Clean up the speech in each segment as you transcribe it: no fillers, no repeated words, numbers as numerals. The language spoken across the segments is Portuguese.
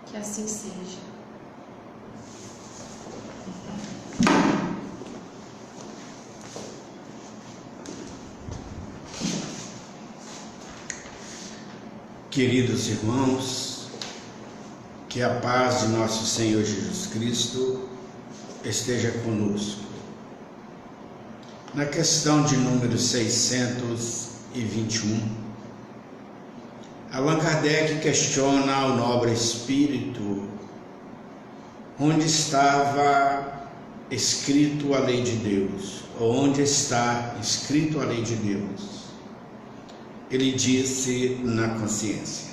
Que assim seja. Queridos irmãos, que a paz de nosso Senhor Jesus Cristo esteja conosco. Na questão de número 621, Allan Kardec questiona o nobre espírito onde estava escrito a lei de Deus, ou onde está escrito a lei de Deus. Ele disse na consciência.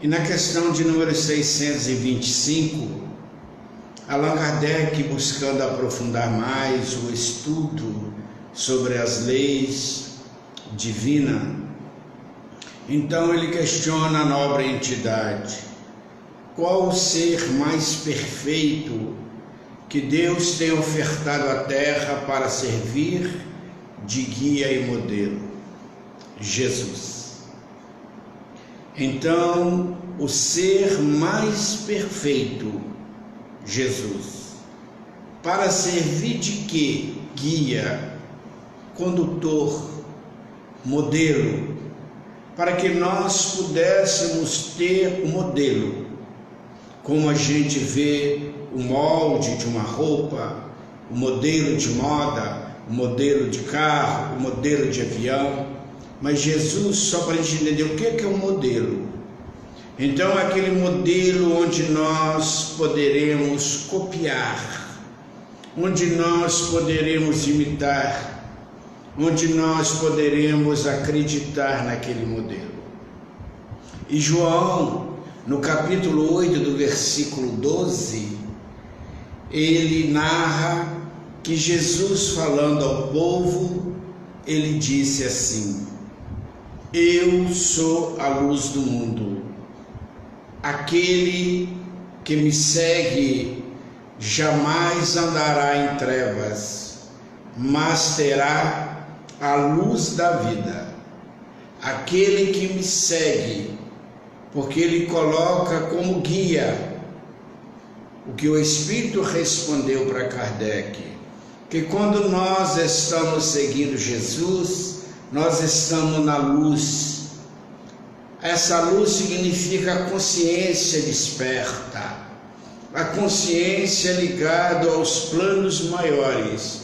E na questão de número 625, Allan Kardec, buscando aprofundar mais o estudo sobre as leis divinas, então ele questiona a nobre entidade: qual o ser mais perfeito que Deus tem ofertado à terra para servir de guia e modelo? Jesus. Então, o ser mais perfeito, Jesus, para servir de quê? Guia, condutor, modelo, para que nós pudéssemos ter o modelo, como a gente vê o molde de uma roupa, o modelo de moda, o modelo de carro, o modelo de avião. Mas Jesus, só para a gente entender o que é um modelo. Então, é aquele modelo onde nós poderemos copiar, onde nós poderemos imitar, onde nós poderemos acreditar naquele modelo. E João, no capítulo 8, do versículo 12, ele narra que Jesus, falando ao povo, ele disse assim: eu sou a luz do mundo. Aquele que me segue jamais andará em trevas, mas terá a luz da vida. Aquele que me segue, porque ele coloca como guia o que o Espírito respondeu para Kardec, que quando nós estamos seguindo Jesus, nós estamos na luz. Essa luz significa a consciência desperta, a consciência ligada aos planos maiores,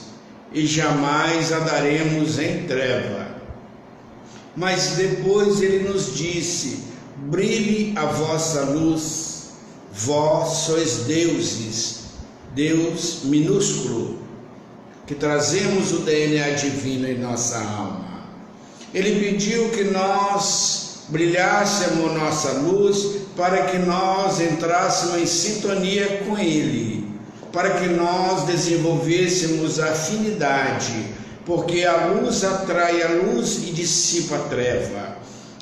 e jamais andaremos em treva. Mas depois ele nos disse: brilhe a vossa luz, vós sois deuses, Deus minúsculo, que trazemos o DNA divino em nossa alma. Ele pediu que nós brilhássemos nossa luz para que nós entrássemos em sintonia com Ele, para que nós desenvolvêssemos a afinidade, porque a luz atrai a luz e dissipa a treva.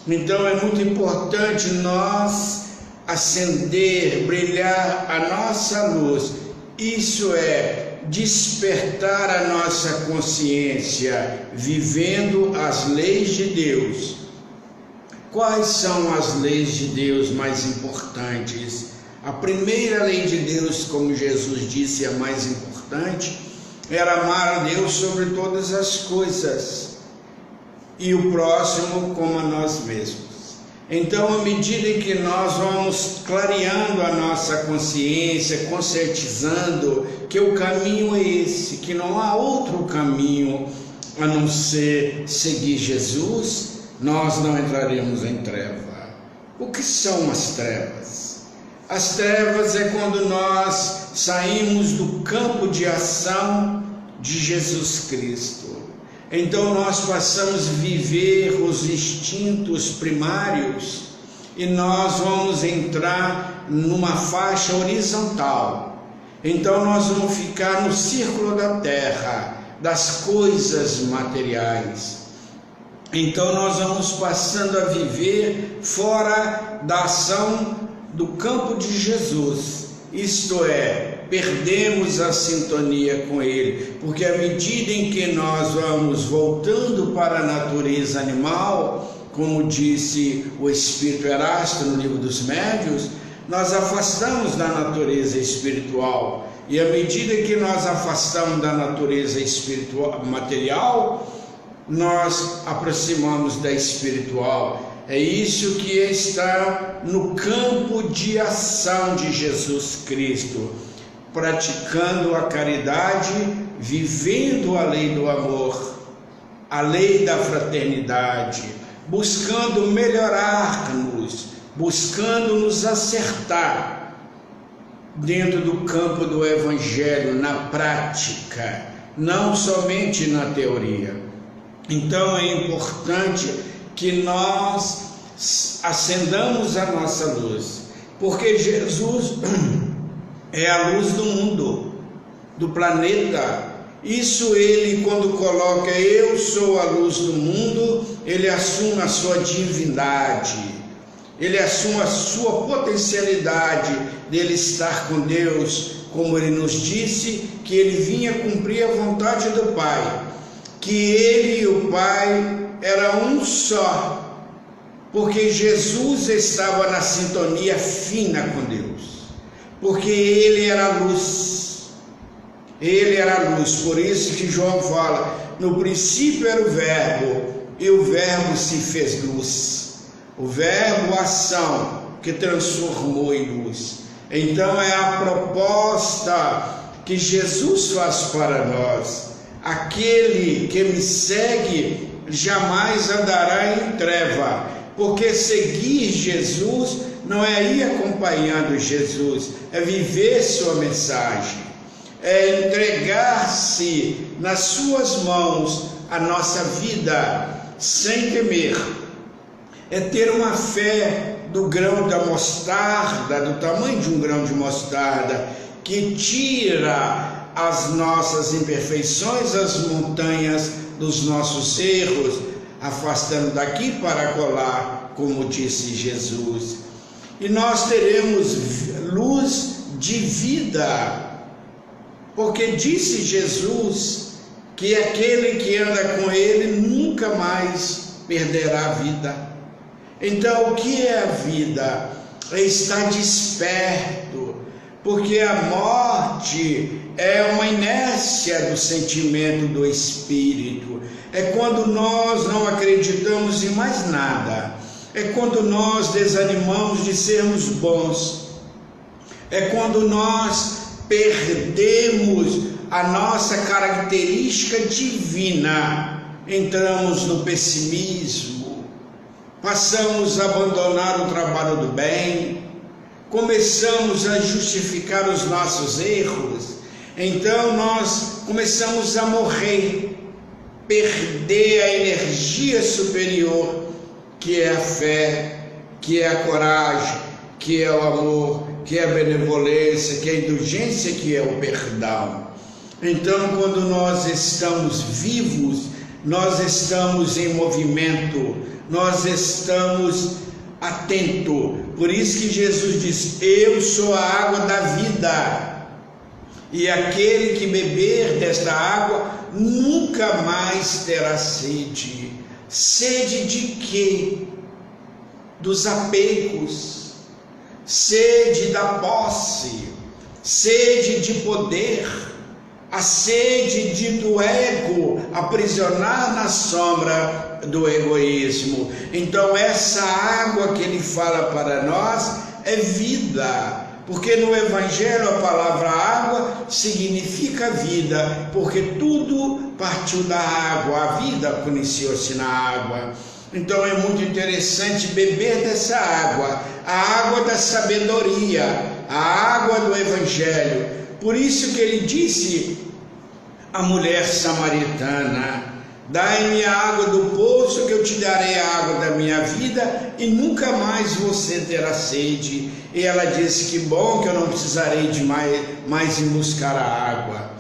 Então é muito importante nós acender, brilhar a nossa luz, isso é, despertar a nossa consciência, vivendo as leis de Deus. Quais são as leis de Deus mais importantes? A primeira lei de Deus, como Jesus disse, a mais importante, era amar a Deus sobre todas as coisas e o próximo como a nós mesmos. Então, à medida em que nós vamos clareando a nossa consciência, conscientizando que o caminho é esse, que não há outro caminho a não ser seguir Jesus, nós não entraremos em treva. O que são as trevas? As trevas é quando nós saímos do campo de ação de Jesus Cristo. Então nós passamos a viver os instintos primários e nós vamos entrar numa faixa horizontal. Então nós vamos ficar no círculo da terra, das coisas materiais. Então nós vamos passando a viver fora da ação do campo de Jesus. Isto é, perdemos a sintonia com Ele, porque à medida em que nós vamos voltando para a natureza animal, como disse o Espírito Erasto no Livro dos Médiuns, nós afastamos da natureza espiritual. E à medida que nós afastamos da natureza espiritual, material, nós aproximamos da espiritual. É isso que está no campo de ação de Jesus Cristo, praticando a caridade, vivendo a lei do amor, a lei da fraternidade, buscando melhorar-nos, buscando nos acertar dentro do campo do Evangelho, na prática, não somente na teoria. Então é importante que nós acendamos a nossa luz, porque Jesus é a luz do mundo, do planeta. Isso ele, quando coloca eu sou a luz do mundo, ele assume a sua divindade, ele assume a sua potencialidade dele estar com Deus, como ele nos disse, que ele vinha cumprir a vontade do Pai, que ele e o Pai era um só, porque Jesus estava na sintonia fina com Deus, porque ele era a luz, ele era a luz. Por isso que João fala, no princípio era o verbo, e o verbo se fez luz, o verbo ação que transformou em luz. Então é a proposta que Jesus faz para nós: aquele que me segue jamais andará em treva, porque seguir Jesus não é ir acompanhando Jesus, é viver sua mensagem, é entregar-se nas suas mãos a nossa vida sem temer, é ter uma fé do grão da mostarda, do tamanho de um grão de mostarda, que tira as nossas imperfeições, as montanhas dos nossos erros, afastando daqui para colar, como disse Jesus. E nós teremos luz de vida, porque disse Jesus que aquele que anda com ele nunca mais perderá a vida. Então, o que é a vida? É estar desperto, porque a morte é uma inércia do sentimento do espírito, é quando nós não acreditamos em mais nada, é quando nós desanimamos de sermos bons, é quando nós perdemos a nossa característica divina, entramos no pessimismo, passamos a abandonar o trabalho do bem, começamos a justificar os nossos erros. Então nós começamos a morrer, perder a energia superior, que é a fé, que é a coragem, que é o amor, que é a benevolência, que é a indulgência, que é o perdão. Então, quando nós estamos vivos, nós estamos em movimento, nós estamos atentos. Por isso que Jesus diz: eu sou a água da vida, e aquele que beber desta água nunca mais terá sede. Sede de quê? Dos apegos, sede da posse, sede de poder, a sede do ego, aprisionar na sombra do egoísmo. Então essa água que ele fala para nós é vida, porque no Evangelho a palavra água significa vida, porque tudo partiu da água, a vida iniciou-se na água. Então é muito interessante beber dessa água, a água da sabedoria, a água do Evangelho. Por isso que ele disse à mulher samaritana: dai-me a água do poço, que eu te darei a água da minha vida, e nunca mais você terá sede. E ela disse: que bom, que eu não precisarei de mais ir buscar a água.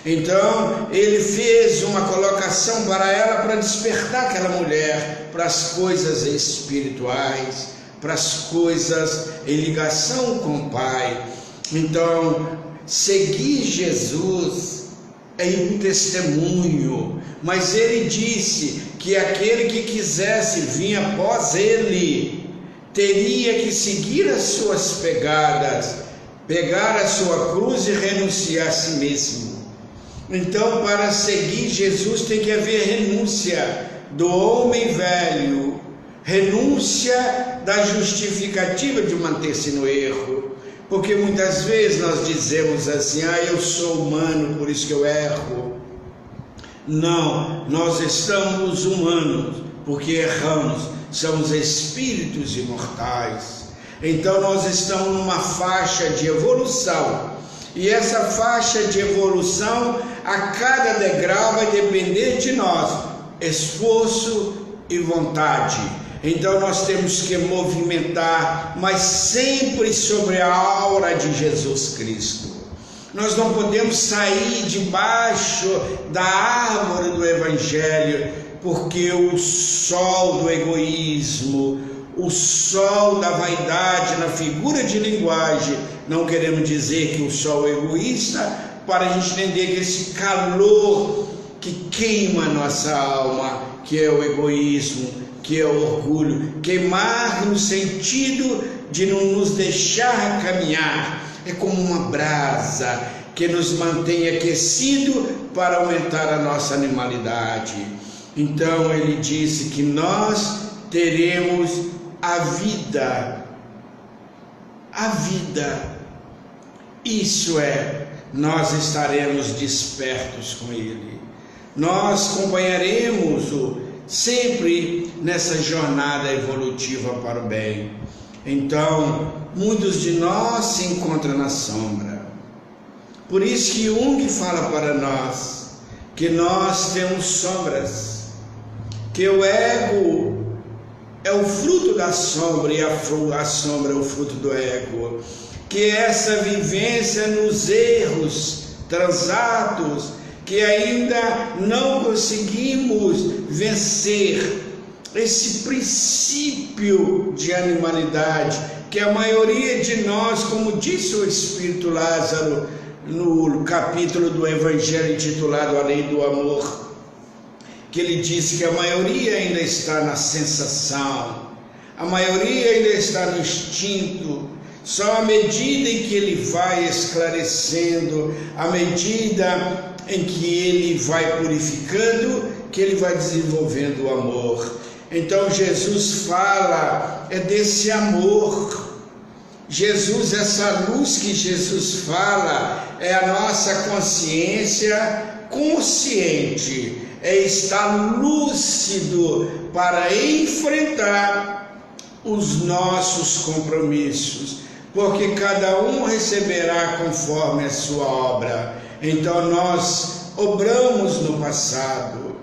Então ele fez uma colocação para ela, para despertar aquela mulher para as coisas espirituais, para as coisas em ligação com o Pai. Então seguir Jesus é um testemunho, mas ele disse que aquele que quisesse vir após ele, teria que seguir as suas pegadas, pegar a sua cruz e renunciar a si mesmo. Então, para seguir Jesus tem que haver renúncia do homem velho, renúncia da justificativa de manter-se no erro, porque muitas vezes nós dizemos assim: eu sou humano, por isso que eu erro. Não, nós estamos humanos, porque erramos, somos espíritos imortais. Então nós estamos numa faixa de evolução, e essa faixa de evolução, a cada degrau vai depender de nós, esforço e vontade. Então nós temos que movimentar, mas sempre sobre a aura de Jesus Cristo. Nós não podemos sair debaixo da árvore do Evangelho, porque o sol do egoísmo, o sol da vaidade na figura de linguagem, não queremos dizer que o sol é egoísta, para a gente entender que esse calor que queima a nossa alma, que é o egoísmo, que é o orgulho, queimar no sentido de não nos deixar caminhar, é como uma brasa que nos mantém aquecido para aumentar a nossa animalidade. Então ele disse que nós teremos a vida, isso é, nós estaremos despertos com ele, nós acompanharemos-o sempre nessa jornada evolutiva para o bem. Então, muitos de nós se encontram na sombra. Por isso que Jung fala para nós que nós temos sombras, que o ego é o fruto da sombra e a sombra é o fruto do ego, que essa vivência nos erros transatos, que ainda não conseguimos vencer esse princípio de animalidade, que a maioria de nós, como disse o Espírito Lázaro no capítulo do Evangelho intitulado A Lei do Amor, que ele disse que a maioria ainda está na sensação, a maioria ainda está no instinto. Só à medida em que ele vai esclarecendo, à medida em que ele vai purificando, que ele vai desenvolvendo o amor. Então Jesus fala, é desse amor. Jesus, essa luz que Jesus fala, é a nossa consciência consciente, é estar lúcido para enfrentar os nossos compromissos, porque cada um receberá conforme a sua obra. Então nós obramos no passado,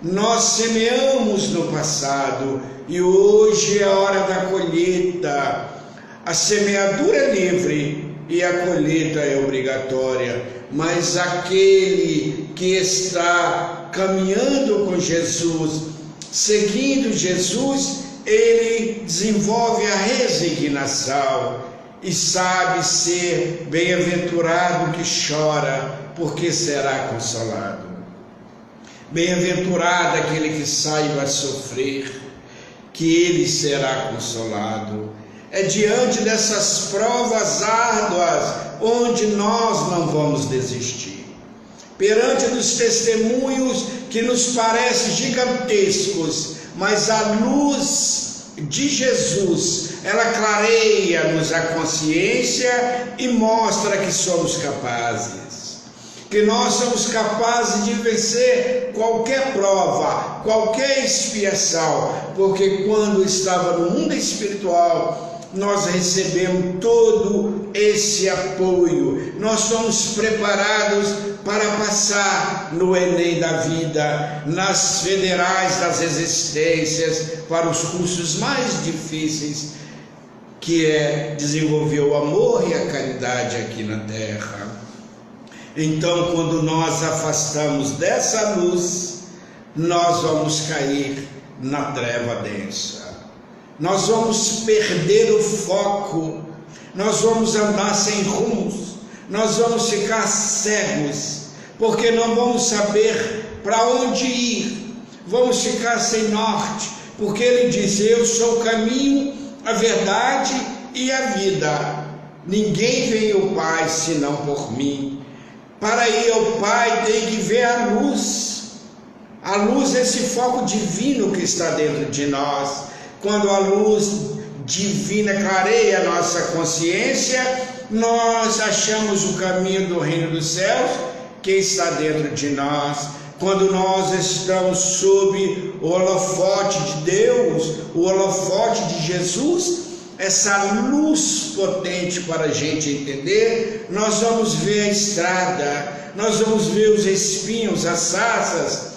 nós semeamos no passado, e hoje é a hora da colheita. A semeadura é livre e a colheita é obrigatória, mas aquele que está caminhando com Jesus, seguindo Jesus, ele desenvolve a resignação e sabe ser bem-aventurado que chora, porque será consolado. Bem-aventurado aquele que saiba sofrer, que ele será consolado. É diante dessas provas árduas onde nós não vamos desistir. Perante dos testemunhos que nos parecem gigantescos, mas a luz de Jesus, ela clareia-nos a consciência e mostra que somos capazes. Que nós somos capazes de vencer qualquer prova, qualquer expiação, porque quando estava no mundo espiritual, nós recebemos todo esse apoio, nós somos preparados para passar no Enem da vida, nas federais das existências, para os cursos mais difíceis, que é desenvolver o amor e a caridade aqui na terra. Então, quando nós afastamos dessa luz, nós vamos cair na treva densa. Nós vamos perder o foco, nós vamos andar sem rumos, nós vamos ficar cegos, porque não vamos saber para onde ir, vamos ficar sem norte, porque ele diz: eu sou o caminho, a verdade e a vida. Ninguém vem ao Pai senão por mim. Para ir ao Pai tem que ver a luz. A luz é esse foco divino que está dentro de nós. Quando a luz divina clareia a nossa consciência, nós achamos o caminho do reino dos céus que está dentro de nós. Quando nós estamos sob o holofote de Deus, o holofote de Jesus, essa luz potente para a gente entender, nós vamos ver a estrada, nós vamos ver os espinhos, as sarças,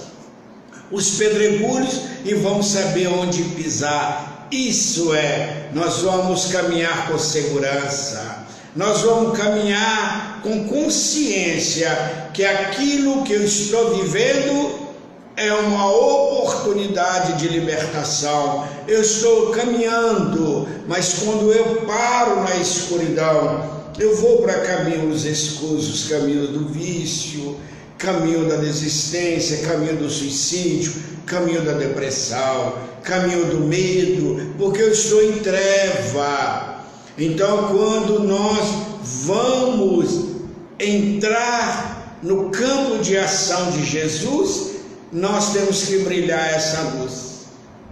os pedregulhos e vamos saber onde pisar. Isso é, nós vamos caminhar com segurança, nós vamos caminhar com consciência que aquilo que eu estou vivendo é uma oportunidade de libertação. Eu estou caminhando, mas quando eu paro na escuridão, eu vou para caminhos escusos, caminho do vício, caminho da desistência, caminho do suicídio, caminho da depressão, caminho do medo, porque eu estou em treva. Então, quando nós vamos entrar no campo de ação de Jesus, nós temos que brilhar essa luz,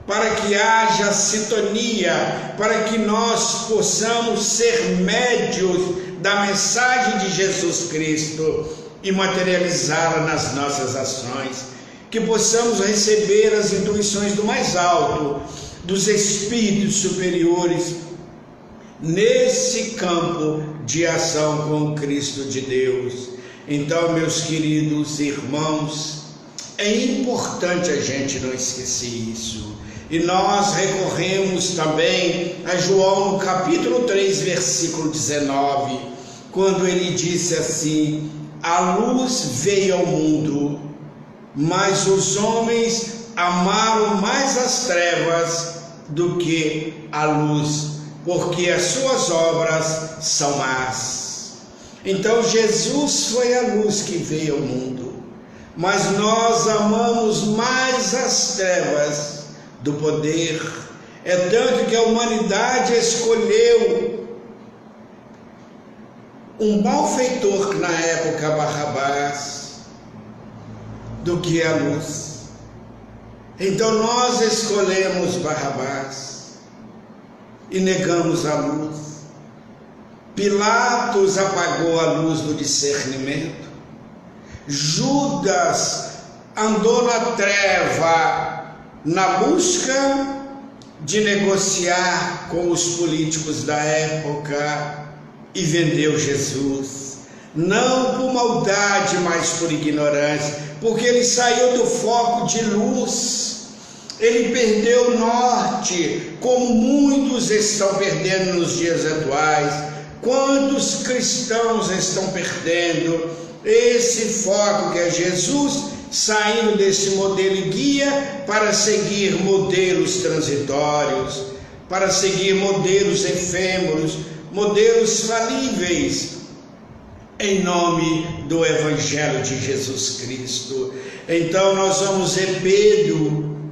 para que haja sintonia, para que nós possamos ser médios da mensagem de Jesus Cristo e materializá-la nas nossas ações, que possamos receber as intuições do mais alto, dos espíritos superiores, nesse campo de ação com Cristo de Deus. Então, meus queridos irmãos, é importante a gente não esquecer isso. E nós recorremos também a João no capítulo 3, versículo 19, quando ele disse assim: a luz veio ao mundo, mas os homens amaram mais as trevas do que a luz, porque as suas obras são más. Então Jesus foi a luz que veio ao mundo, mas nós amamos mais as trevas do poder. É tanto que a humanidade escolheu um malfeitor, que na época Barrabás, do que a luz. Então nós escolhemos Barrabás e negamos a luz. Pilatos apagou a luz do discernimento. Judas andou na treva, na busca de negociar com os políticos da época, e vendeu Jesus, não por maldade, mas por ignorância, porque ele saiu do foco de luz. Ele perdeu o norte, como muitos estão perdendo nos dias atuais. Quantos cristãos estão perdendo esse foco que é Jesus, saindo desse modelo guia para seguir modelos transitórios, para seguir modelos efêmeros, modelos falíveis, em nome do Evangelho de Jesus Cristo. Então nós vamos ver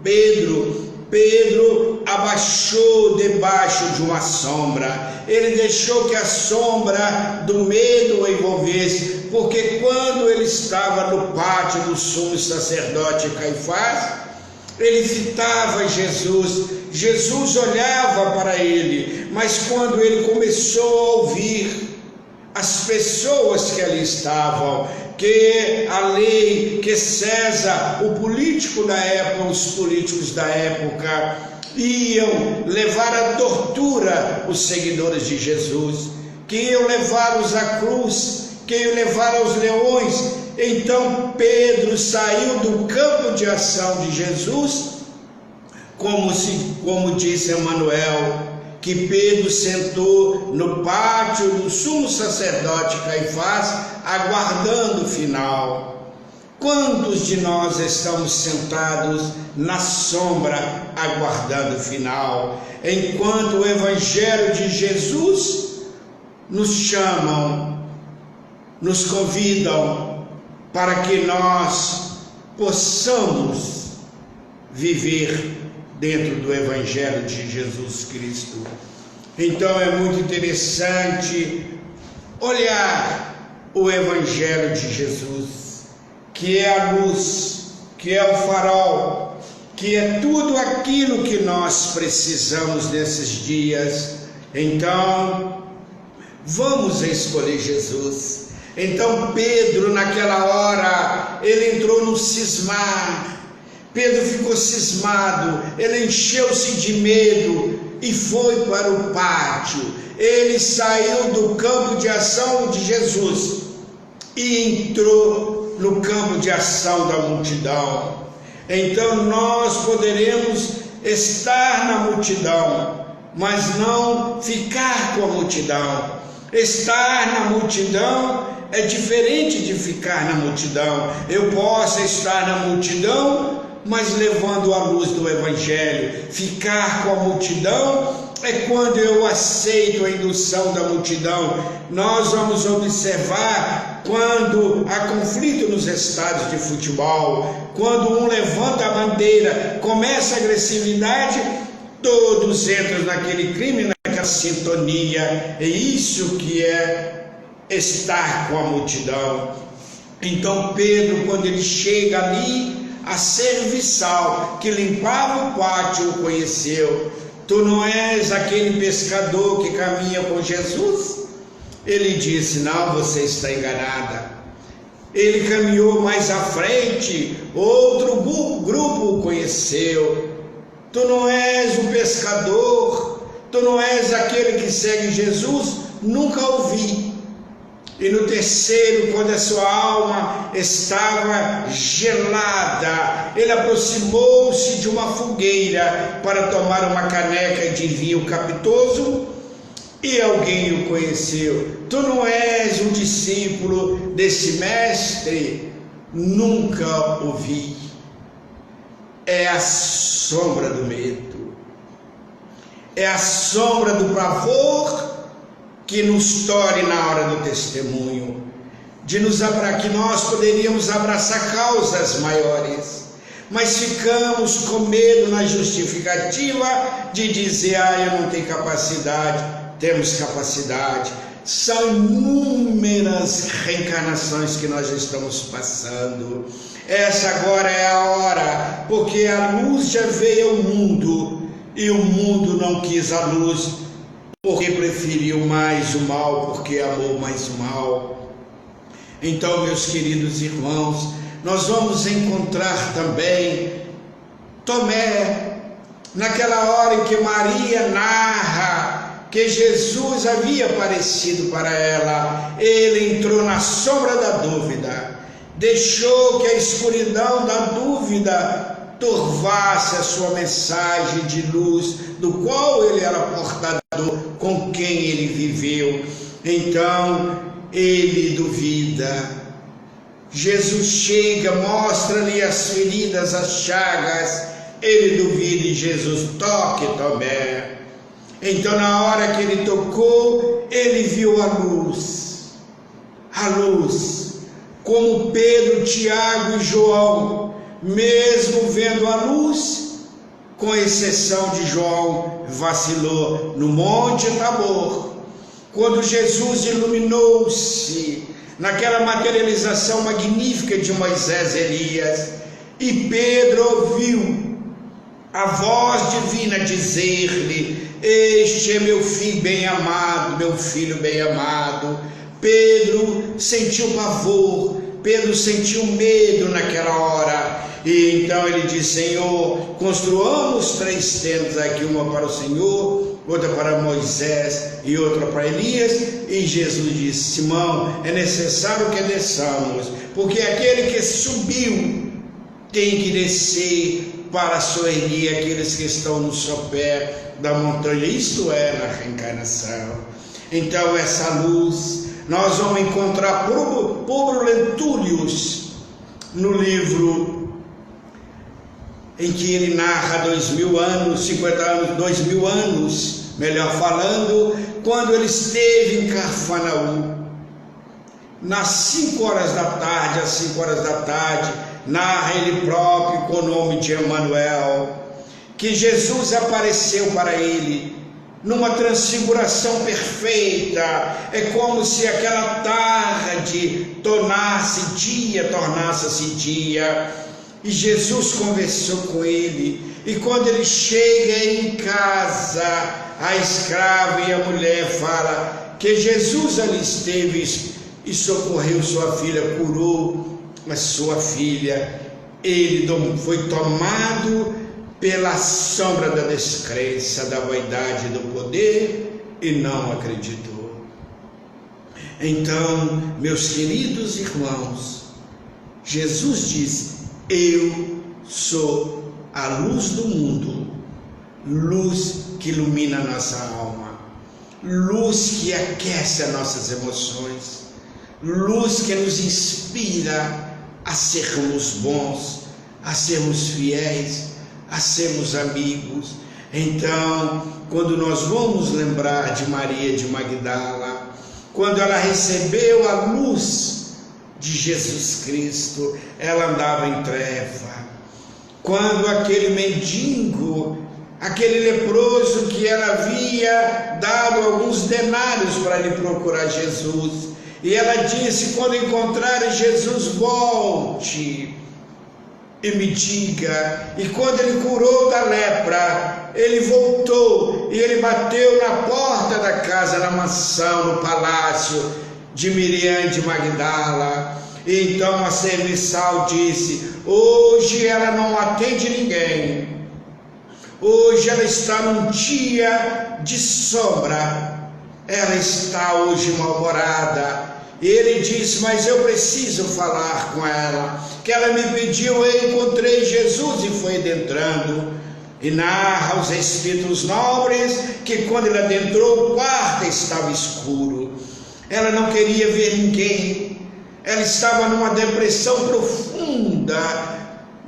Pedro abaixou debaixo de uma sombra. Ele deixou que a sombra do medo o envolvesse, porque quando ele estava no pátio do sumo sacerdote Caifás, ele fitava Jesus. Jesus olhava para ele, mas quando ele começou a ouvir as pessoas que ali estavam, que a lei, que César, o político da época, os políticos da época, iam levar à tortura os seguidores de Jesus, que iam levá-los à cruz, que iam levar aos leões. Então Pedro saiu do campo de ação de Jesus, como disse Emmanuel, que Pedro sentou no pátio do sumo sacerdote Caifás, aguardando o final. Quantos de nós estamos sentados na sombra, aguardando o final, enquanto o Evangelho de Jesus nos chamam, nos convidam para que nós possamos viver dentro do Evangelho de Jesus Cristo. Então é muito interessante olhar o Evangelho de Jesus, que é a luz, que é o farol, que é tudo aquilo que nós precisamos nesses dias. Então, vamos escolher Jesus. Então Pedro, naquela hora, ele entrou no cismar. Pedro ficou cismado, ele encheu-se de medo e foi para o pátio. Ele saiu do campo de ação de Jesus e entrou no campo de ação da multidão. Então nós poderemos estar na multidão, mas não ficar com a multidão. Estar na multidão é diferente de ficar na multidão. Eu posso estar na multidão, mas levando a luz do Evangelho. Ficar com a multidão é quando eu aceito a indução da multidão. Nós vamos observar quando há conflito nos estádios de futebol, quando um levanta a bandeira, começa a agressividade, todos entram naquele crime, naquela sintonia. É isso que é estar com a multidão. Então Pedro, quando ele chega ali, a serviçal que limpava o pátio, o conheceu. Tu não és aquele pescador que caminha com Jesus? Ele disse: não, você está enganada. Ele caminhou mais à frente, outro grupo o conheceu. Tu não és um pescador, tu não és aquele que segue Jesus? Nunca ouvi. E no terceiro, quando a sua alma estava gelada, ele aproximou-se de uma fogueira para tomar uma caneca de vinho capitoso, e alguém o conheceu. Tu não és um discípulo desse mestre? Nunca ouvi. É a sombra do medo, é a sombra do pavor que nos torne na hora do testemunho, que nós poderíamos abraçar causas maiores, mas ficamos com medo na justificativa de dizer: eu não tenho capacidade. Temos capacidade. São inúmeras reencarnações que nós estamos passando. Essa agora é a hora, porque a luz já veio ao mundo e o mundo não quis a luz, porque preferiu mais o mal, porque amou mais o mal. Então, meus queridos irmãos, nós vamos encontrar também Tomé, naquela hora em que Maria narra que Jesus havia aparecido para ela. Ele entrou na sombra da dúvida, deixou que a escuridão da dúvida turvasse a sua mensagem de luz, do qual ele era portador, com quem ele viveu. Então ele duvida. Jesus chega, mostra-lhe as feridas, as chagas. Ele duvida e Jesus toque Tomé. Então, na hora que ele tocou, ele viu a luz. A luz. Como Pedro, Tiago e João, mesmo vendo a luz, com exceção de João, vacilou no Monte Tabor. Quando Jesus iluminou-se naquela materialização magnífica de Moisés e Elias, e Pedro ouviu a voz divina dizer-lhe: este é meu filho bem amado, meu filho bem amado. Pedro sentiu pavor, Pedro sentiu medo naquela hora, e então ele disse: Senhor, construamos 3 tendas aqui, uma para o Senhor, outra para Moisés e outra para Elias. E Jesus disse: Simão, é necessário que desçamos, porque aquele que subiu tem que descer para soerguer aqueles que estão no sopé da montanha, isto é, na reencarnação. Então essa luz nós vamos encontrar Publio Lentulus no livro em que ele narra 2000 anos, 50 anos, 2000 anos, melhor falando, quando ele esteve em Cafarnaum, nas 5 horas da tarde, às 5 horas da tarde, narra ele próprio com o nome de Emanuel, que Jesus apareceu para ele numa transfiguração perfeita. É como se aquela tarde tornasse dia, e Jesus conversou com ele. E quando ele chega em casa, a escrava e a mulher fala que Jesus ali esteve e socorreu sua filha, curou a sua filha. Ele foi tomado pela sombra da descrença, da vaidade, do poder, e não acreditou. Então, meus queridos irmãos, Jesus diz: eu sou a luz do mundo, luz que ilumina a nossa alma, luz que aquece as nossas emoções, luz que nos inspira a sermos bons, a sermos fiéis, a sermos amigos. Então, quando nós vamos lembrar de Maria de Magdala, quando ela recebeu a luz de Jesus Cristo, ela andava em treva. Quando aquele mendigo, aquele leproso que ela havia dado alguns denários para lhe procurar Jesus, e ela disse: quando encontrar Jesus, volte e me diga. E quando ele curou da lepra, ele voltou e ele bateu na porta da casa, na mansão, no palácio de Miriam de Magdala. E então a serviçal disse: hoje ela não atende ninguém, hoje ela está num dia de sombra, ela está hoje mal-humorada. E ele disse: mas eu preciso falar com ela, que ela me pediu. Eu encontrei Jesus e foi adentrando. E narra os Espíritos Nobres que quando ele adentrou, o quarto estava escuro, ela não queria ver ninguém, ela estava numa depressão profunda.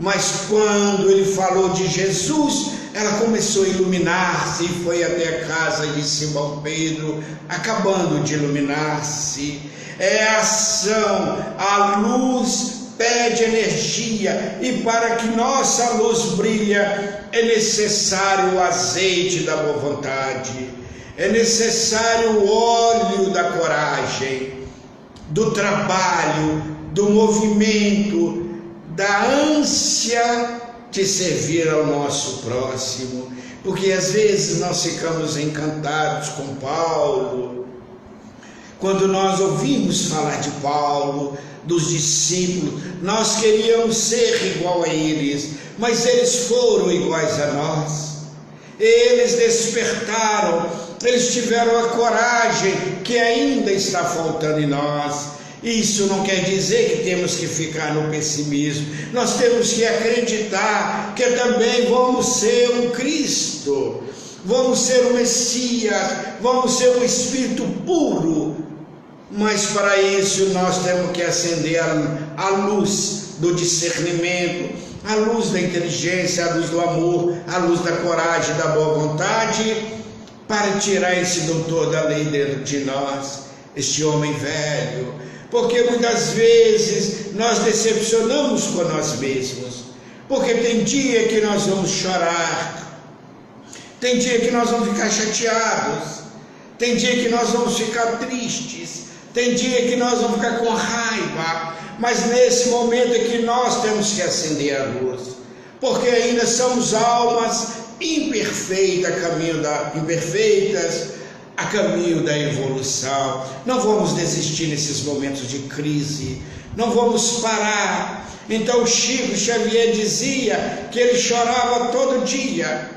Mas quando ele falou de Jesus, ela começou a iluminar-se e foi até a casa de Simão Pedro, acabando de iluminar-se. É a ação, a luz pede energia, e para que nossa luz brilhe, é necessário o azeite da boa vontade, é necessário o óleo da coragem, do trabalho, do movimento, da ânsia de servir ao nosso próximo. Porque às vezes nós ficamos encantados com Paulo, quando nós ouvimos falar de Paulo, dos discípulos, nós queríamos ser igual a eles, mas eles foram iguais a nós. Eles despertaram, eles tiveram a coragem que ainda está faltando em nós. Isso não quer dizer que temos que ficar no pessimismo. Nós temos que acreditar que também vamos ser um Cristo, vamos ser um Messias, vamos ser um Espírito puro. Mas para isso nós temos que acender a luz do discernimento, a luz da inteligência, a luz do amor, a luz da coragem, da boa vontade, para tirar esse doutor da lei dentro de nós, este homem velho. Porque muitas vezes nós decepcionamos com nós mesmos, porque tem dia que nós vamos chorar, tem dia que nós vamos ficar chateados, tem dia que nós vamos ficar tristes, tem dia que nós vamos ficar com raiva, mas nesse momento é que nós temos que acender a luz, porque ainda somos almas imperfeitas, a caminho da evolução. Não vamos desistir nesses momentos de crise, não vamos parar. Então Chico Xavier dizia que ele chorava todo dia,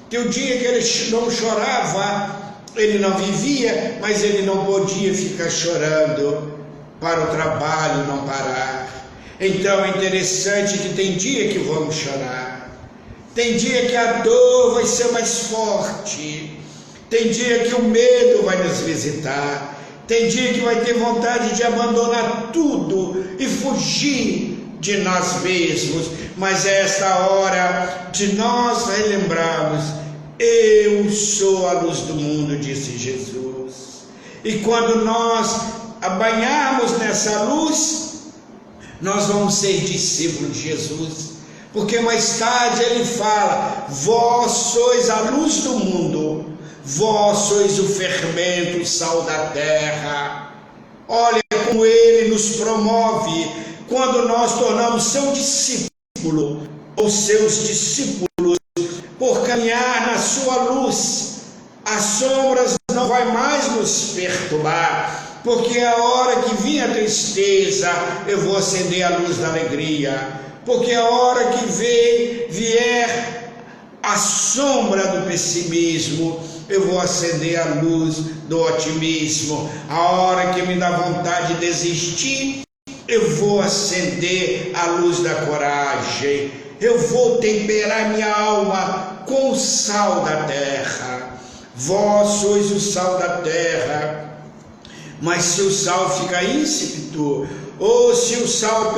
que o dia que ele não chorava, ele não vivia, mas ele não podia ficar chorando para o trabalho não parar. Então é interessante que tem dia que vamos chorar, tem dia que a dor vai ser mais forte, tem dia que o medo vai nos visitar, tem dia que vai ter vontade de abandonar tudo e fugir de nós mesmos. Mas é esta hora de nós relembrarmos: eu sou a luz do mundo, disse Jesus. E quando nós banharmos nessa luz, nós vamos ser discípulos de Jesus. Porque mais tarde ele fala: vós sois a luz do mundo. Vós sois o fermento, o sal da terra. Olha como ele nos promove quando nós tornamos seu discípulo ou seus discípulos por caminhar na sua luz. As sombras não vai mais nos perturbar, porque a hora que vir a tristeza, eu vou acender a luz da alegria, porque a hora que vier a sombra do pessimismo, eu vou acender a luz do otimismo. A hora que me dá vontade de desistir, eu vou acender a luz da coragem. Eu vou temperar minha alma com o sal da terra. Vós sois o sal da terra. Mas se o sal fica insípido, ou se o sal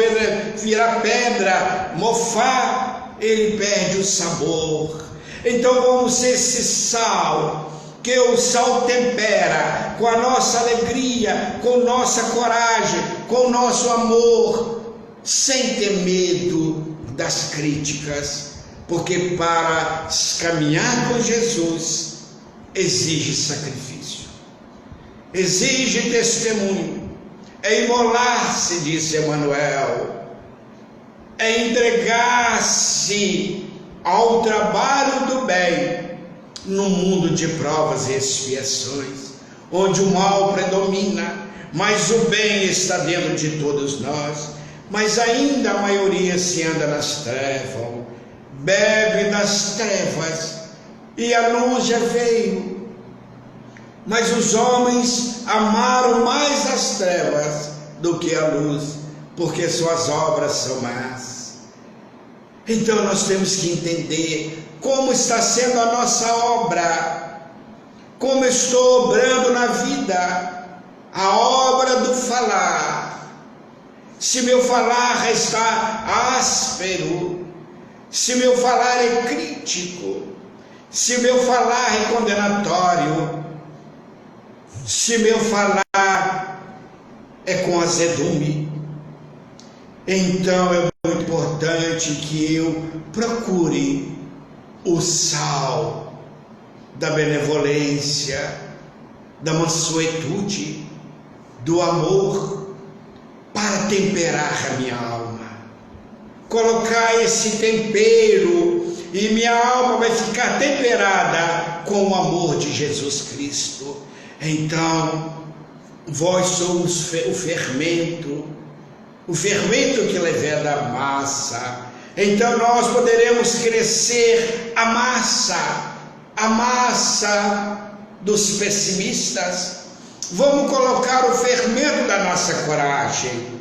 virar pedra, mofar, ele perde o sabor. Então vamos ser esse sal, que o sal tempera com a nossa alegria, com nossa coragem, com nosso amor, sem ter medo das críticas, porque para caminhar com Jesus exige sacrifício, exige testemunho, é imolar-se, disse Emmanuel, é entregar-se ao trabalho do bem no mundo de provas e expiações, onde o mal predomina, mas o bem está dentro de todos nós. Mas ainda a maioria se anda nas trevas, bebe das trevas, e a luz já veio. Mas os homens amaram mais as trevas do que a luz, porque suas obras são más. Então nós temos que entender como está sendo a nossa obra, como estou obrando na vida, a obra do falar. Se meu falar está áspero, se meu falar é crítico, se meu falar é condenatório, se meu falar é com azedume, então é muito importante que eu procure o sal da benevolência, da mansuetude, do amor, para temperar a minha alma, colocar esse tempero, e minha alma vai ficar temperada com o amor de Jesus Cristo. Então, vós sois o fermento que leveda a massa. Então nós poderemos crescer a massa dos pessimistas. Vamos colocar o fermento da nossa coragem.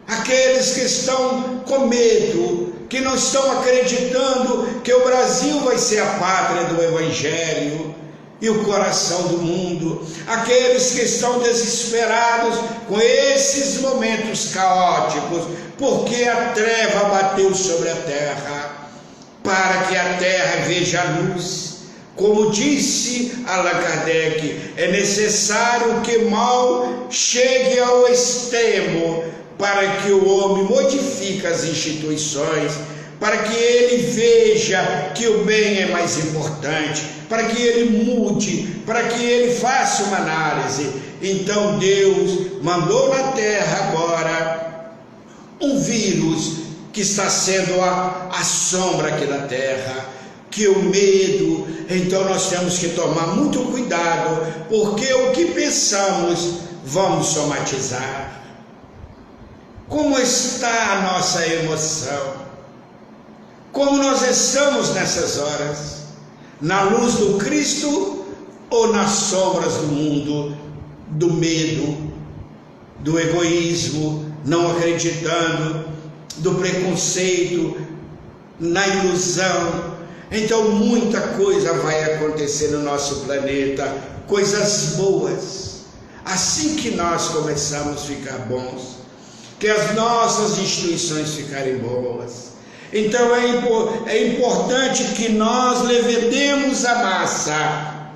Aqueles que estão com medo, que não estão acreditando que o Brasil vai ser a pátria do Evangelho e o coração do mundo. Aqueles que estão desesperados com esses momentos caóticos, porque a treva bateu sobre a terra, para que a terra veja a luz. Como disse Allan Kardec, é necessário que o mal chegue ao extremo para que o homem modifique as instituições, para que ele veja que o bem é mais importante, para que ele mude, para que ele faça uma análise. Então Deus mandou na terra agora um vírus que está sendo a sombra aqui da terra, que o medo. Então nós temos que tomar muito cuidado, porque o que pensamos vamos somatizar. Como está a nossa emoção? Como nós estamos nessas horas? Na luz do Cristo ou nas sombras do mundo, do medo, do egoísmo, não acreditando, do preconceito, na ilusão? Então muita coisa vai acontecer no nosso planeta, coisas boas, assim que nós começamos a ficar bons, que as nossas instituições ficarem boas. Então é importante que nós levedemos a massa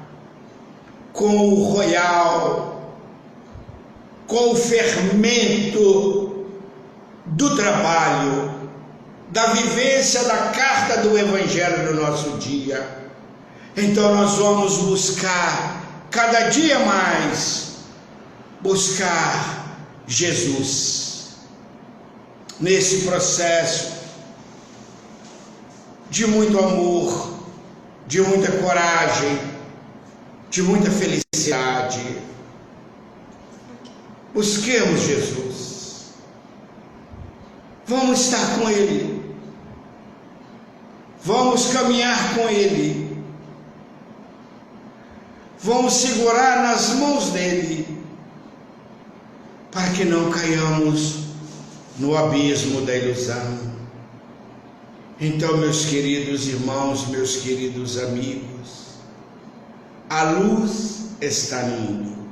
com o royal, com o fermento do trabalho, da vivência da carta do Evangelho no nosso dia. Então nós vamos buscar cada dia mais buscar Jesus nesse processo de muito amor, de muita coragem, de muita felicidade. Busquemos Jesus. Vamos estar com Ele. Vamos caminhar com Ele. Vamos segurar nas mãos dele, para que não caiamos no abismo da ilusão. Então, meus queridos irmãos, meus queridos amigos, a luz está no mundo,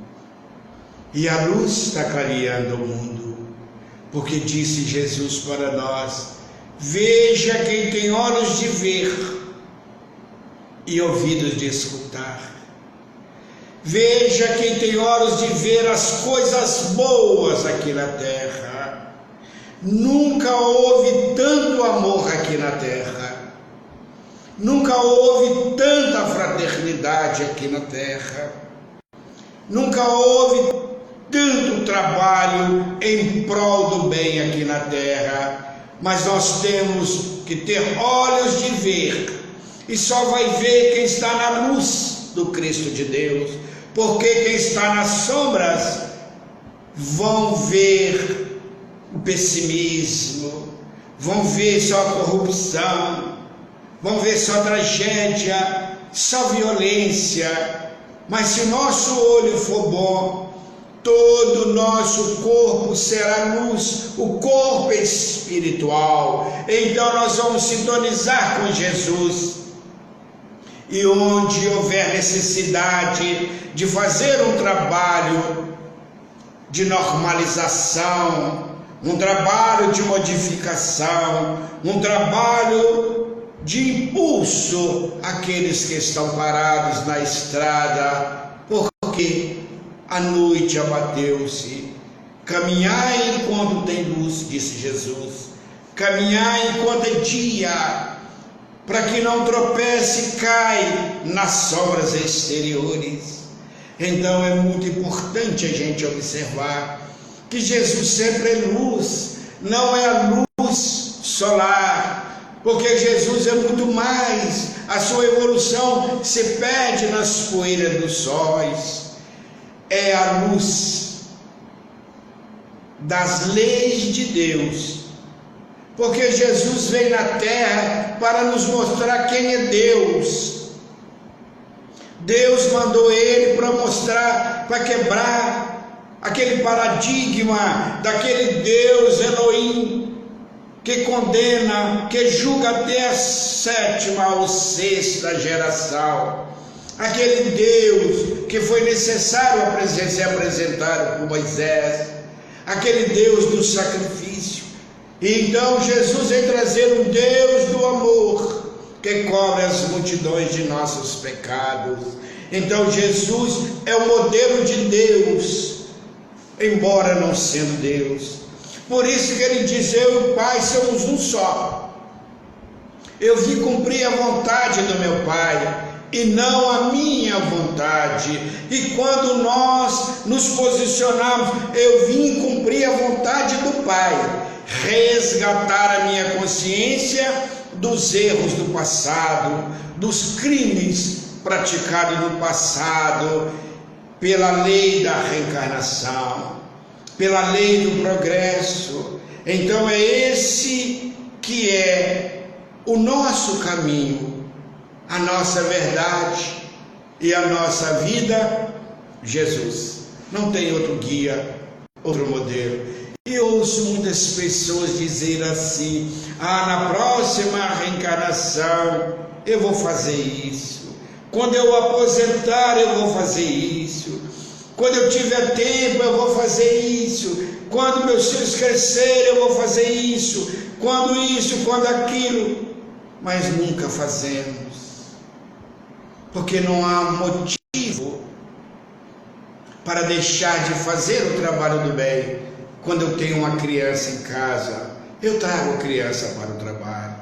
e a luz está clareando o mundo, porque disse Jesus para nós: veja quem tem olhos de ver e ouvidos de escutar. Veja quem tem olhos de ver as coisas boas aqui na terra. Nunca houve tanto amor aqui na terra. Nunca houve tanta fraternidade aqui na terra. Nunca houve tanto trabalho em prol do bem aqui na terra. Mas nós temos que ter olhos de ver. E só vai ver quem está na luz do Cristo de Deus. Porque quem está nas sombras vão ver o pessimismo, vão ver só a corrupção, vão ver só tragédia, só violência. Mas se o nosso olho for bom, todo o nosso corpo será luz, o corpo espiritual. Então nós vamos sintonizar com Jesus. E onde houver necessidade de fazer um trabalho de normalização, um trabalho de modificação, um trabalho de impulso àqueles que estão parados na estrada, porque a noite abateu-se. Caminhai enquanto tem luz, disse Jesus. Caminhai enquanto é dia, para que não tropece e cai nas sombras exteriores. Então é muito importante a gente observar que Jesus sempre é luz, não é a luz solar, porque Jesus é muito mais. A sua evolução se perde nas poeiras dos sóis. É a luz das leis de Deus, porque Jesus veio na terra para nos mostrar quem é Deus. Deus mandou ele para mostrar, para quebrar aquele paradigma daquele Deus Elohim que condena, que julga até a 7ª ou 6ª geração. Aquele Deus que foi necessário ser apresentado por Moisés, aquele Deus do sacrifício. Então Jesus vem trazer um Deus do amor, que cobre as multidões de nossos pecados. Então Jesus é o modelo de Deus, embora não sendo Deus. Por isso que ele diz: eu e o Pai somos um só. Eu vim cumprir a vontade do meu Pai e não a minha vontade. E quando nós nos posicionamos, eu vim cumprir a vontade do Pai, resgatar a minha consciência dos erros do passado, dos crimes praticados no passado, pela lei da reencarnação, pela lei do progresso. Então é esse que é o nosso caminho, a nossa verdade e a nossa vida, Jesus. Não tem outro guia, outro modelo. E ouço muitas pessoas dizer assim: na próxima reencarnação eu vou fazer isso, quando eu aposentar eu vou fazer isso, quando eu tiver tempo eu vou fazer isso, quando meus filhos crescerem eu vou fazer isso, quando isso, quando aquilo. Mas nunca fazemos, porque não há motivo para deixar de fazer o trabalho do bem. Quando eu tenho uma criança em casa, eu trago a criança para o trabalho.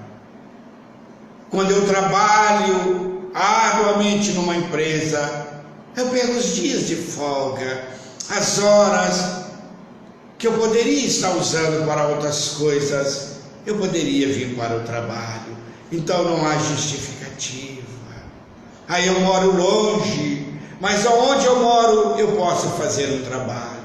Quando eu trabalho arduamente numa empresa, eu pego os dias de folga, as horas que eu poderia estar usando para outras coisas, eu poderia vir para o trabalho. Então não há justificativa. Aí eu moro longe, mas aonde eu moro eu posso fazer um trabalho.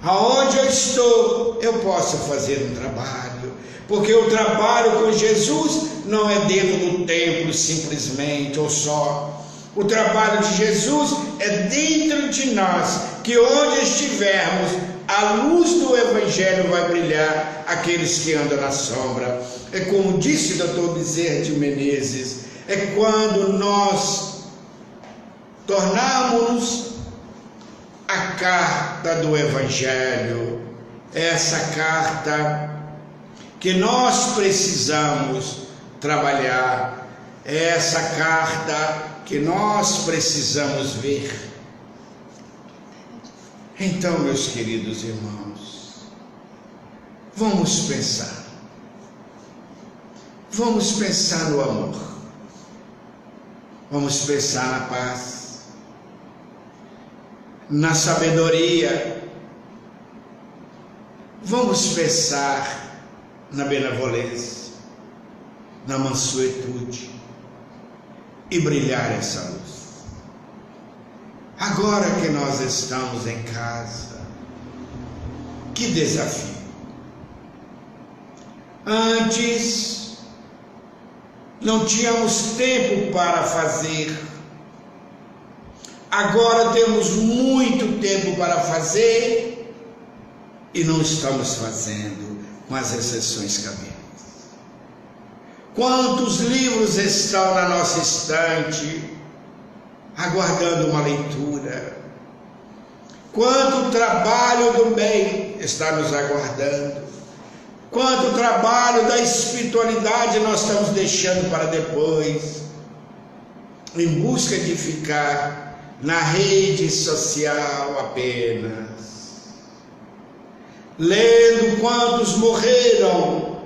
Aonde eu estou eu posso fazer um trabalho. Porque o trabalho com Jesus não é dentro do templo simplesmente ou só. O trabalho de Jesus é dentro de nós, que onde estivermos, a luz do Evangelho vai brilhar aqueles que andam na sombra. É como disse o Dr. Bezerra de Menezes, é quando nós tornamos a carta do Evangelho, essa carta que nós precisamos trabalhar, essa carta que nós precisamos ver. Então, meus queridos irmãos, vamos pensar no amor, vamos pensar na paz, na sabedoria, vamos pensar na benevolência, na mansuetude e brilhar essa luz. Agora que nós estamos em casa, que desafio! Antes não tínhamos tempo para fazer, agora temos muito tempo para fazer e não estamos fazendo, com as exceções cabíveis. Quantos livros estão na nossa estante, aguardando uma leitura? Quanto trabalho do bem está nos aguardando? Quanto trabalho da espiritualidade nós estamos deixando para depois, em busca de ficar na rede social apenas, lendo quantos morreram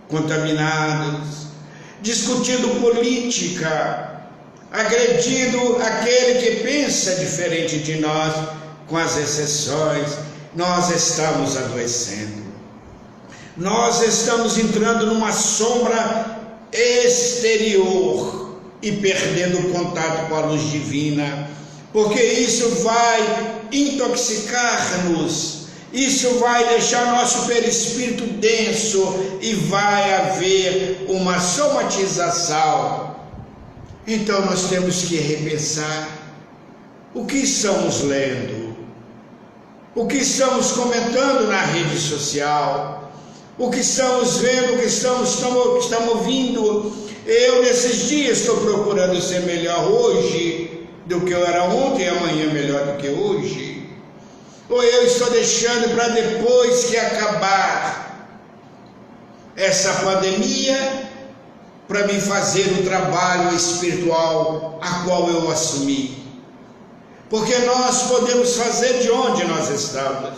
contaminados, discutindo política, agredindo aquele que pensa diferente de nós, com as exceções. Nós estamos adoecendo, nós estamos entrando numa sombra exterior e perdendo o contato com a luz divina, porque isso vai intoxicar-nos, isso vai deixar nosso perispírito denso e vai haver uma somatização. Então nós temos que repensar o que estamos lendo, o que estamos comentando na rede social, o que estamos vendo, o que estamos ouvindo. Eu nesses dias estou procurando ser melhor hoje do que eu era ontem e amanhã melhor do que hoje. Ou eu estou deixando para depois que acabar essa pandemia, para me fazer o trabalho espiritual a qual eu assumi. Porque nós podemos fazer de onde nós estamos,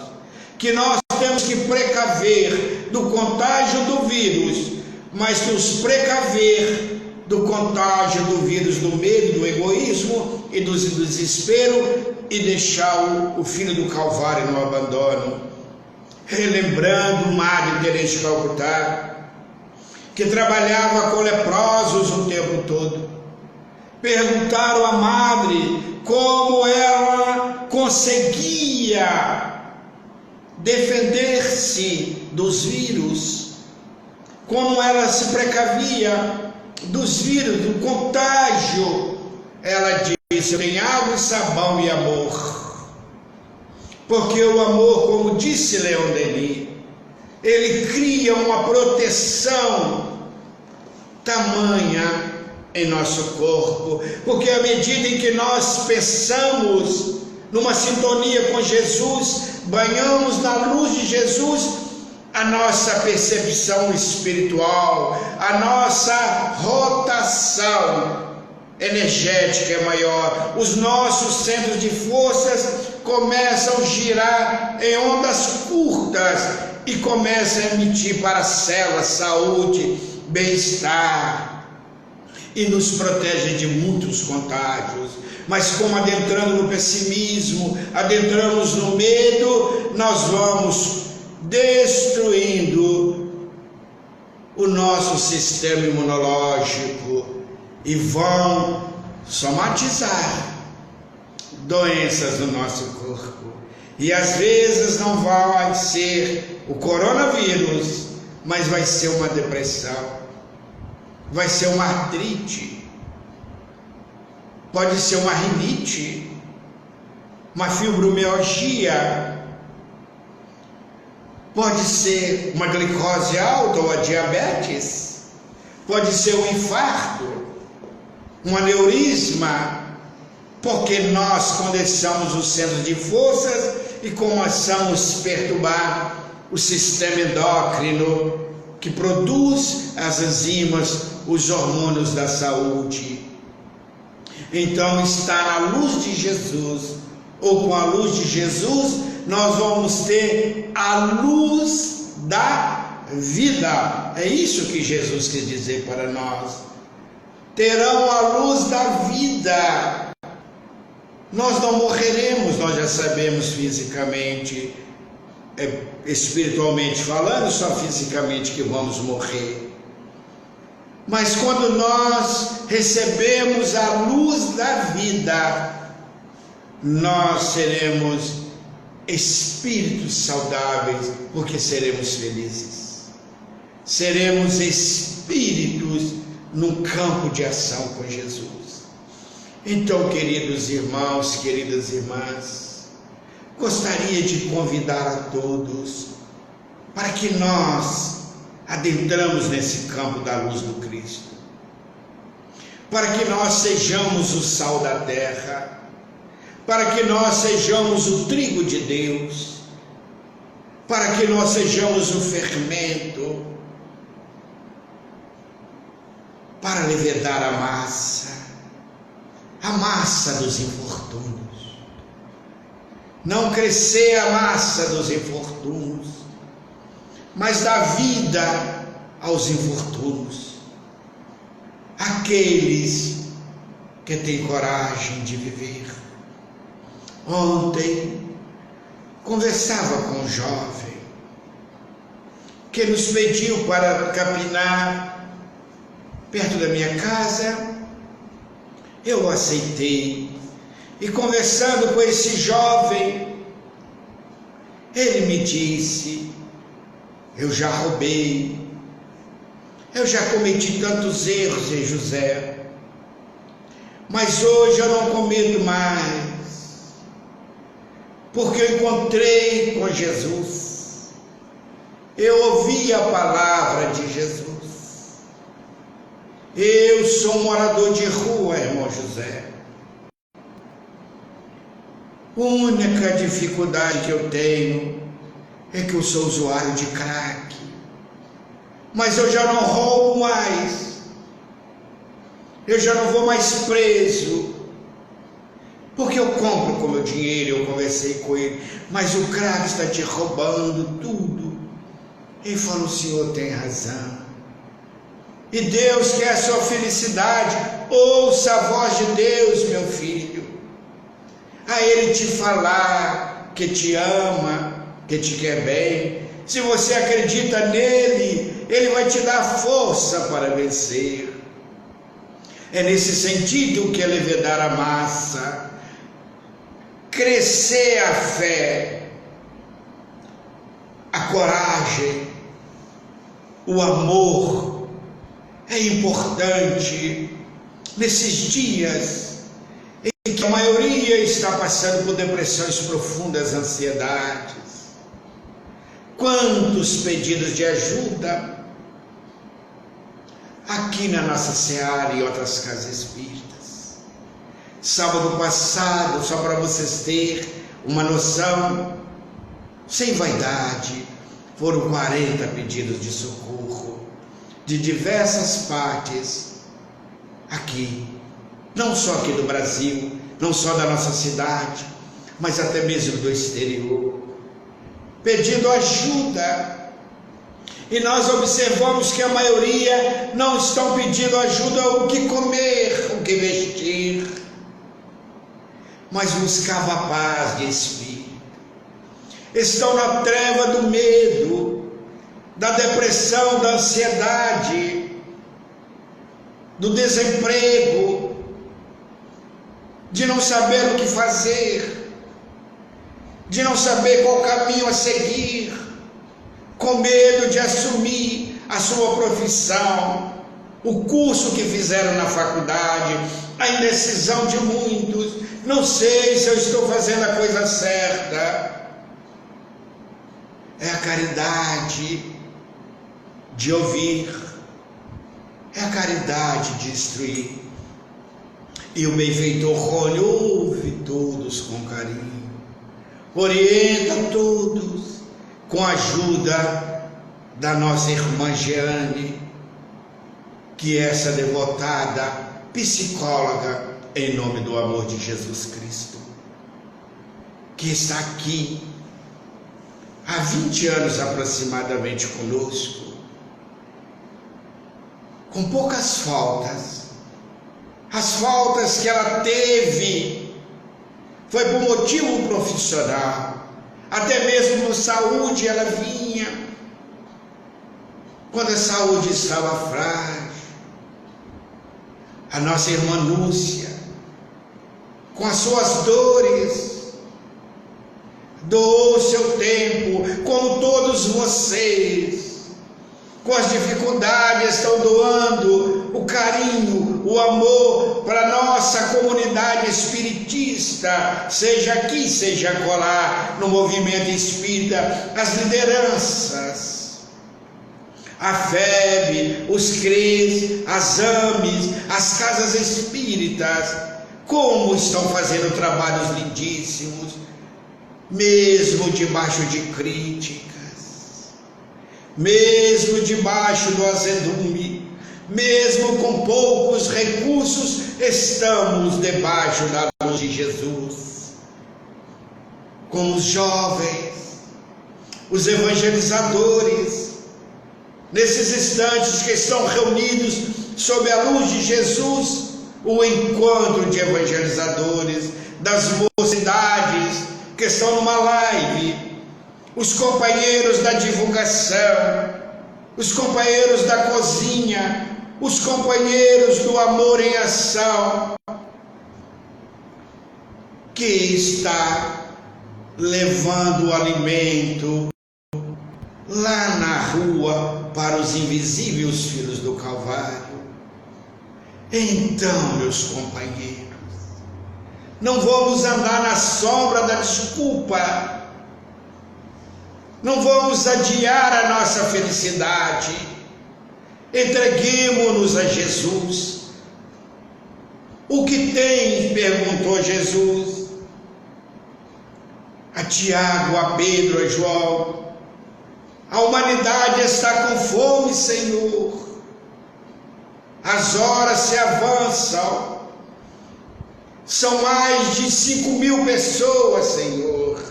que nós temos que precaver do contágio do vírus, mas nos precaver do contágio do vírus do medo, do egoísmo e do desespero, e deixar o filho do Calvário no abandono. Relembrando Madre Teresa de Calcutá, que trabalhava com leprosos o tempo todo. Perguntaram à Madre como ela conseguia defender-se dos vírus, como ela se precavia dos vírus, do contágio. Ela disse: tem água e sabão e amor. Porque o amor, como disse Leon Denis, ele cria uma proteção tamanha em nosso corpo, porque à medida em que nós pensamos numa sintonia com Jesus, banhamos na luz de Jesus, a nossa percepção espiritual, a nossa rotação energética é maior, os nossos centros de forças começam a girar em ondas curtas e começam a emitir para a célula saúde, bem-estar, e nos protege de muitos contágios. Mas como adentrando no pessimismo, adentramos no medo, nós vamos destruindo o nosso sistema imunológico e vão somatizar doenças no nosso corpo. E às vezes não vai ser o coronavírus, mas vai ser uma depressão, vai ser uma artrite, pode ser uma rinite, uma fibromialgia, pode ser uma glicose alta ou a diabetes, pode ser um infarto, um aneurisma, porque nós condensamos os centros de forças e começamos a perturbar o sistema endócrino que produz as enzimas, os hormônios da saúde. Então está na luz de Jesus, ou com a luz de Jesus, nós vamos ter a luz da vida. É isso que Jesus quis dizer para nós. Terão a luz da vida. Nós não morreremos, nós já sabemos fisicamente, espiritualmente falando, só fisicamente que vamos morrer. Mas quando nós recebemos a luz da vida, nós seremos espíritos saudáveis, porque seremos felizes. Seremos espíritos num campo de ação com Jesus. Então, queridos irmãos, queridas irmãs, gostaria de convidar a todos para que nós adentramos nesse campo da luz do Cristo, para que nós sejamos o sal da terra, para que nós sejamos o trigo de Deus, para que nós sejamos o fermento, para levedar a massa dos infortúnios, não crescer a massa dos infortúnios, mas dar vida aos infortúnios, aqueles que têm coragem de viver. Ontem conversava com um jovem que nos pediu para capinar perto da minha casa. Eu aceitei, e conversando com esse jovem, ele me disse: eu já roubei, eu já cometi tantos erros em José, mas hoje eu não cometo mais, porque eu encontrei com Jesus, eu ouvi a palavra de Jesus. Eu sou morador de rua, irmão José. A única dificuldade que eu tenho é que eu sou usuário de crack. Mas eu já não roubo mais. Eu já não vou mais preso. Porque eu compro com meu dinheiro, eu conversei com ele. Mas o crack está te roubando tudo. Ele falou: o senhor tem razão. E Deus quer a sua felicidade. Ouça a voz de Deus, meu filho. A Ele te falar que te ama, que te quer bem. Se você acredita nele, Ele vai te dar força para vencer. É nesse sentido que é levedar a massa, crescer a fé, a coragem, o amor. É importante nesses dias em que a maioria está passando por depressões profundas, ansiedades. Quantos pedidos de ajuda aqui na nossa Seara e outras casas espíritas. Sábado passado, só para vocês terem uma noção, sem vaidade, foram 40 pedidos de socorro de diversas partes aqui, não só aqui do Brasil, não só da nossa cidade, mas até mesmo do exterior, pedindo ajuda. E nós observamos que a maioria não estão pedindo ajuda o que comer, o que vestir, mas buscava a paz de espírito. Estão na treva do medo, da depressão, da ansiedade, do desemprego, de não saber o que fazer, de não saber qual caminho a seguir, com medo de assumir a sua profissão, o curso que fizeram na faculdade, a indecisão de muitos, não sei se eu estou fazendo a coisa certa. É a caridade de ouvir, é a caridade de instruir. E o benfeitor Rony ouve todos com carinho, orienta todos com a ajuda da nossa irmã Jeane, que é essa devotada psicóloga em nome do amor de Jesus Cristo, que está aqui há 20 anos aproximadamente conosco, com poucas faltas. As faltas que ela teve foi por motivo profissional, até mesmo por saúde ela vinha, quando a saúde estava frágil. A nossa irmã Lúcia, com as suas dores, doou seu tempo, como todos vocês, com as dificuldades, estão doando o carinho, o amor para a nossa comunidade espiritista, seja aqui, seja acolá, no movimento espírita, as lideranças, a FEB, os CREs, as AMES, as casas espíritas, como estão fazendo trabalhos lindíssimos, mesmo debaixo de críticas, mesmo debaixo do azedume, mesmo com poucos recursos, estamos debaixo da luz de Jesus. Com os jovens, os evangelizadores, nesses instantes que estão reunidos sob a luz de Jesus, o encontro de evangelizadores, das mocidades que estão numa live, os companheiros da divulgação, os companheiros da cozinha, os companheiros do amor em ação, que está levando o alimento lá na rua para os invisíveis filhos do Calvário. Então, meus companheiros, não vamos andar na sombra da desculpa, não vamos adiar a nossa felicidade, entreguemo-nos a Jesus. O que tem? Perguntou Jesus a Tiago, a Pedro, a João. A humanidade está com fome, Senhor. As horas se avançam. São mais de 5.000 pessoas, Senhor.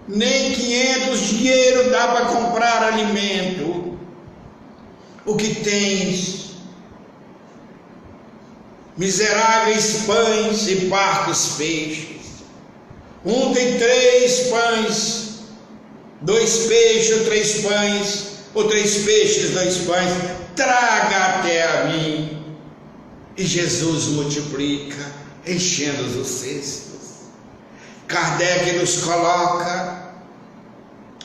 Nem 500 dinheiro dá para comprar alimento. O que tens? Miseráveis pães e parcos peixes. Um tem 3 pães, 2 peixes, 3 pães, ou 3 peixes, 2 pães, traga até a mim. E Jesus multiplica, enchendo os cestos. Kardec nos coloca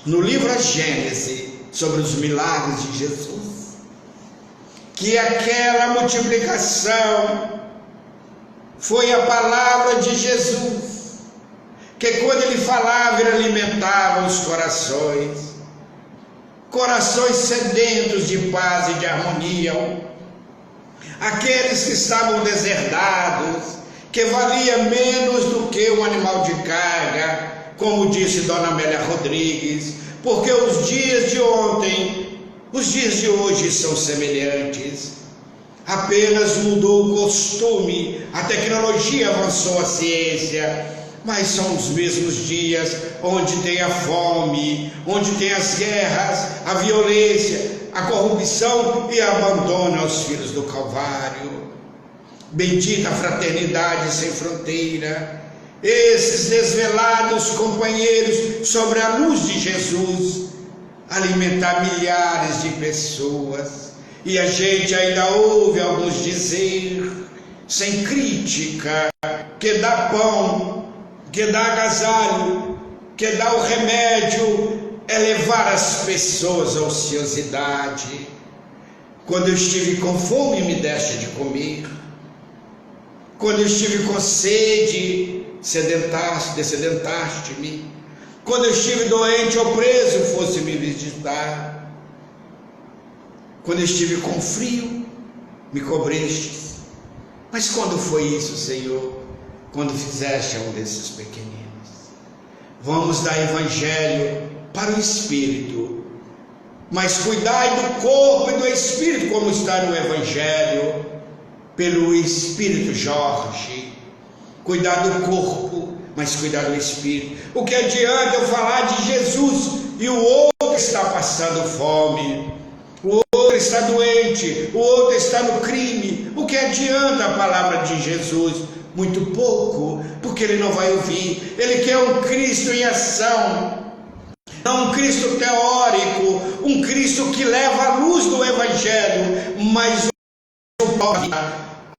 no livro A Gênese, sobre os milagres de Jesus, que aquela multiplicação foi a palavra de Jesus, que quando ele falava, ele alimentava os corações sedentos de paz e de harmonia, aqueles que estavam deserdados, que valia menos do que um animal de carga, como disse Dona Amélia Rodrigues, porque os dias de ontem, os dias de hoje são semelhantes, apenas mudou o costume, a tecnologia avançou, a ciência, mas são os mesmos dias onde tem a fome, onde tem as guerras, a violência, a corrupção e abandono aos filhos do Calvário. Bendita a fraternidade sem fronteira, esses desvelados companheiros sobre a luz de Jesus, alimentar milhares de pessoas. E a gente ainda ouve alguns dizer, sem crítica, que dá pão, que dá agasalho, que dá o remédio, é levar as pessoas à ociosidade. Quando eu estive com fome, me deste de comer. Quando eu estive com sede, dessedentaste-me. Quando eu estive doente ou preso, fosse me visitar. Quando eu estive com frio, me cobristes. Mas quando foi isso, Senhor? Quando fizeste a um desses pequeninos. Vamos dar evangelho para o Espírito, mas cuidai do corpo e do Espírito, como está no evangelho, pelo Espírito Jorge. Cuidar do corpo, mas cuidar do Espírito. O que adianta eu falar de Jesus e o outro está passando fome, o outro está doente, o outro está no crime? O que adianta a palavra de Jesus? Muito pouco, porque ele não vai ouvir. Ele quer um Cristo em ação, não um Cristo teórico, um Cristo que leva a luz do evangelho, mas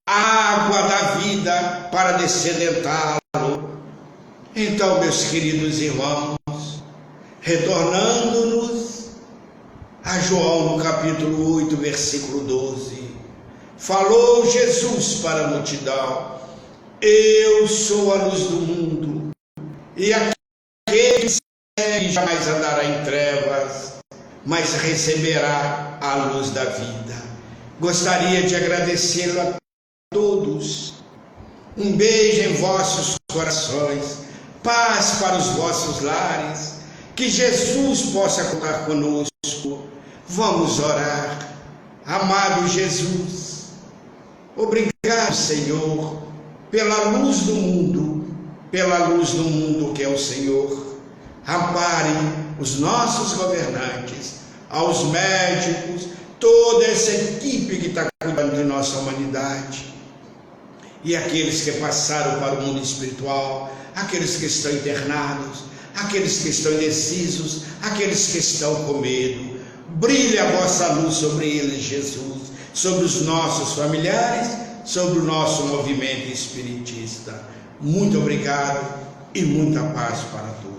a água da vida para descedentá-lo. Então, meus queridos irmãos, retornando-nos a João no capítulo 8, versículo 12, falou Jesus para a multidão: eu sou a luz do mundo, e aquele que me segue jamais andará em trevas, mas receberá a luz da vida. Gostaria de agradecê-lo a todos. Um beijo em vossos corações, paz para os vossos lares, que Jesus possa contar conosco. Vamos orar. Amado Jesus, obrigado, Senhor, pela luz do mundo que é o Senhor. Ampare os nossos governantes, aos médicos, toda essa equipe que está cuidando de nossa humanidade, e aqueles que passaram para o mundo espiritual, aqueles que estão internados, aqueles que estão indecisos, aqueles que estão com medo. Brilhe a vossa luz sobre eles, Jesus, sobre os nossos familiares, sobre o nosso movimento espiritista. Muito obrigado e muita paz para todos.